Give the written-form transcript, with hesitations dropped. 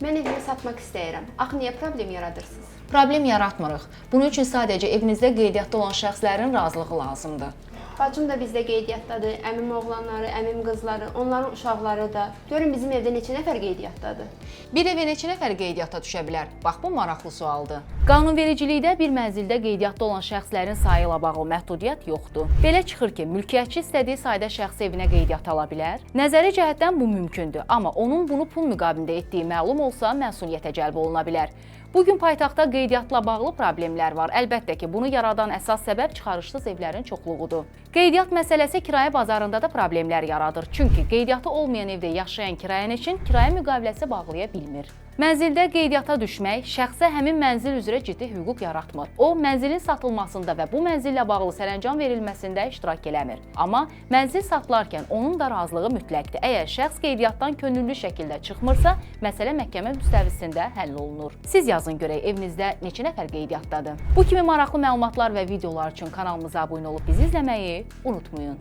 Mən evimi satmaq istəyirəm. Axı niyə problem yaradırsınız? Problem yaratmırıq. Bunun üçün sadəcə evinizdə qeydiyyatda olan şəxslərin razılığı lazımdır. Bacım da bizdə qeydiyyatdadır, əmim oğlanları, əmim qızları, onların uşaqları da. Görün bizim evdə neçə nəfər qeydiyyatdadır? Bir evə neçə nəfər qeydiyyata düşə bilər? Bax, bu maraqlı sualdır. Qanunvericilikdə bir mənzildə qeydiyyatda olan şəxslərin sayı ilə bağlı məhdudiyyət yoxdur. Belə çıxır ki, mülkiyyətçi istədiyi sayda şəxsi evinə qeydiyyata ala bilər. Nəzəri cəhətdən bu mümkündür, amma onun bunu pul müqabilində etdiyi məlum olsa məsuliyyətə cəlb oluna bilər. Bugün paytaxtda qeydiyyatla bağlı problemlər var. Əlbəttə ki, bunu yaradan əsas səbəb çıxarışsız evlərin çoxluğudur. Qeydiyyat məsələsi kirayə bazarında da problemlər yaradır. Çünki qeydiyyatı olmayan evdə yaşayan kirayənişin kirayə müqaviləsi bağlaya bilmir. Mənzildə qeydiyyata düşmək şəxsə həmin mənzil üzrə ciddi hüquq yaratmır. O, mənzilin satılmasında və bu mənzillə bağlı sərəncam verilməsində iştirak eləmir. Amma mənzil satılarkən onun da razılığı mütləqdir. Əgər şəxs qeydiyyatdan könüllü şəkildə çıxmırsa, məsələ məhkəmə müstəvisində həll olunur. Siz yazın görək, evinizdə neçə nəfər qeydiyyatdadır? Bu kimi maraqlı məlumatlar və videolar üçün kanalımıza abunə olub bizi izləməyi unutmayın.